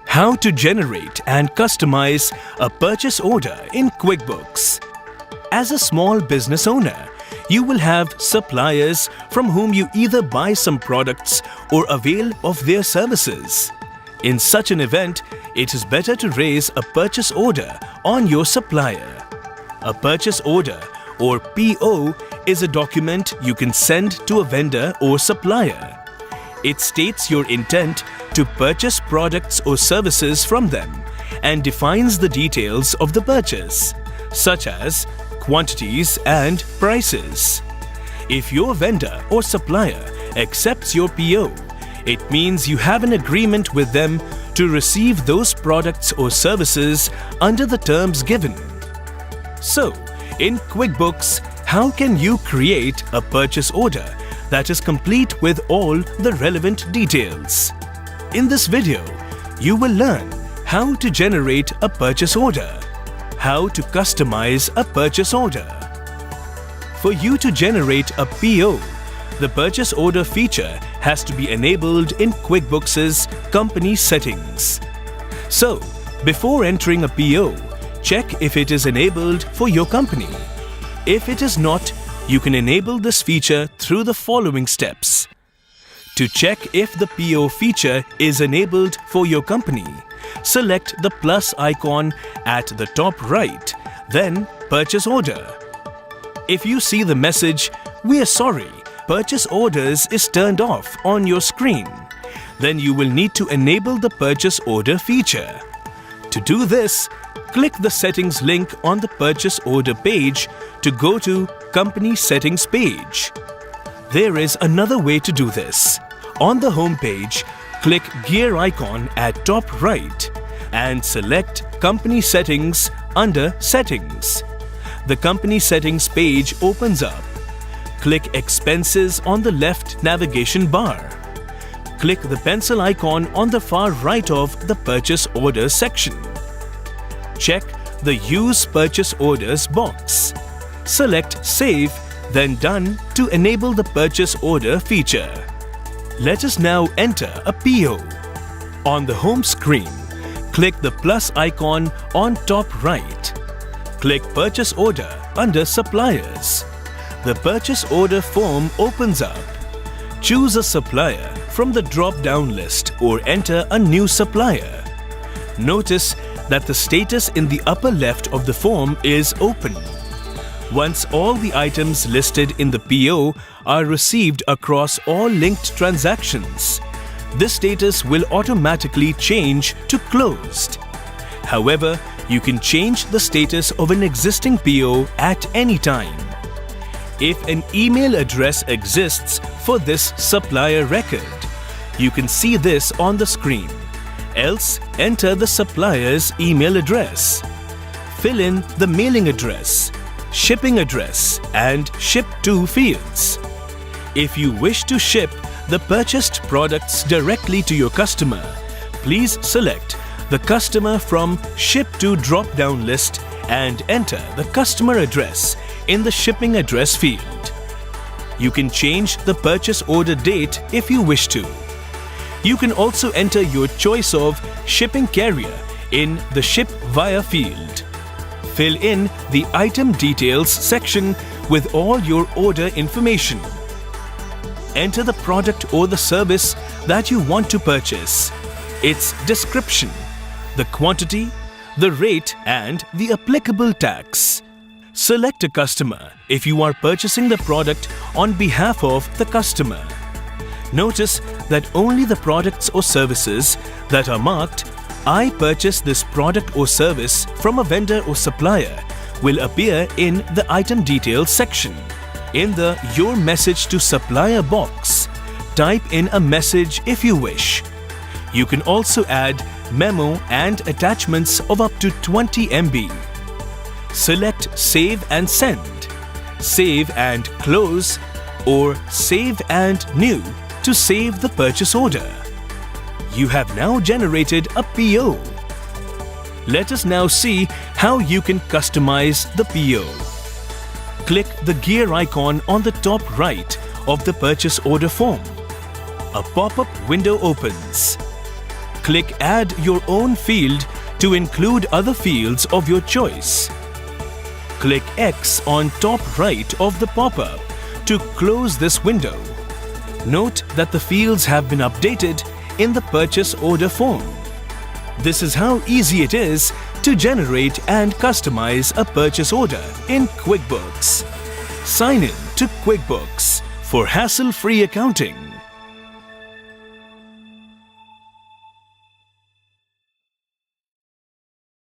How to generate and customize a purchase order in QuickBooks. As a small business owner, you will have suppliers from whom you either buy some products or avail of their services. In such an event, it is better to raise a purchase order on your supplier. A purchase order or PO is a document you can send to a vendor or supplier. It states your intent to purchase products or services from them and defines the details of the purchase, such as quantities and prices. If your vendor or supplier accepts your PO, it means you have an agreement with them to receive those products or services under the terms given. So, in QuickBooks, how can you create a purchase order that is complete with all the relevant details? In this video, you will learn how to generate a purchase order, how to customize a purchase order. For you to generate a PO, the purchase order feature has to be enabled in QuickBooks' company settings. So, before entering a PO, check if it is enabled for your company. If it is not, you can enable this feature through the following steps. To check if the PO feature is enabled for your company, select the plus icon at the top right, then Purchase Order. If you see the message, "We are sorry, Purchase Orders" is turned off on your screen, then you will need to enable the Purchase Order feature. To do this, click the Settings link on the Purchase Order page to go to Company Settings page. There is another way to do this. On the home page, click gear icon at top right and select Company Settings under Settings. The Company Settings page opens up. Click Expenses on the left navigation bar. Click the pencil icon on the far right of the Purchase Order section. Check the Use Purchase Orders box. Select Save, then Done to enable the Purchase Order feature. Let us now enter a PO. On the home screen, click the plus icon on top right. Click Purchase Order under Suppliers. The Purchase Order form opens up. Choose a supplier from the drop-down list or enter a new supplier. Notice that the status in the upper left of the form is open. Once all the items listed in the PO are received across all linked transactions, this status will automatically change to closed. However, you can change the status of an existing PO at any time. If an email address exists for this supplier record, you can see this on the screen. Else, enter the supplier's email address. Fill in the mailing address, shipping address, and ship to fields. If you wish to ship the purchased products directly to your customer, please select the customer from Ship to drop-down list and enter the customer address in the shipping address field. You can change the purchase order date if you wish to. You can also enter your choice of shipping carrier in the Ship Via field. Fill in the item details section with all your order information. Enter the product or the service that you want to purchase, its description, the quantity, the rate, and the applicable tax. Select a customer if you are purchasing the product on behalf of the customer. Notice that only the products or services that are marked "I purchase this product or service from a vendor or supplier" will appear in the item details section. In the Your Message to Supplier box, type in a message if you wish. You can also add memo and attachments of up to 20 MB. Select Save and Send, Save and Close, or Save and New to save the purchase order. You have now generated a PO. Let us now see how you can customize the PO. Click the gear icon on the top right of the purchase order form. A pop-up window opens. Click Add Your Own Field to include other fields of your choice. Click X on top right of the pop-up to close this window. Note that the fields have been updated in the purchase order form. This is how easy it is to generate and customize a purchase order in QuickBooks. Sign in to QuickBooks for hassle-free accounting.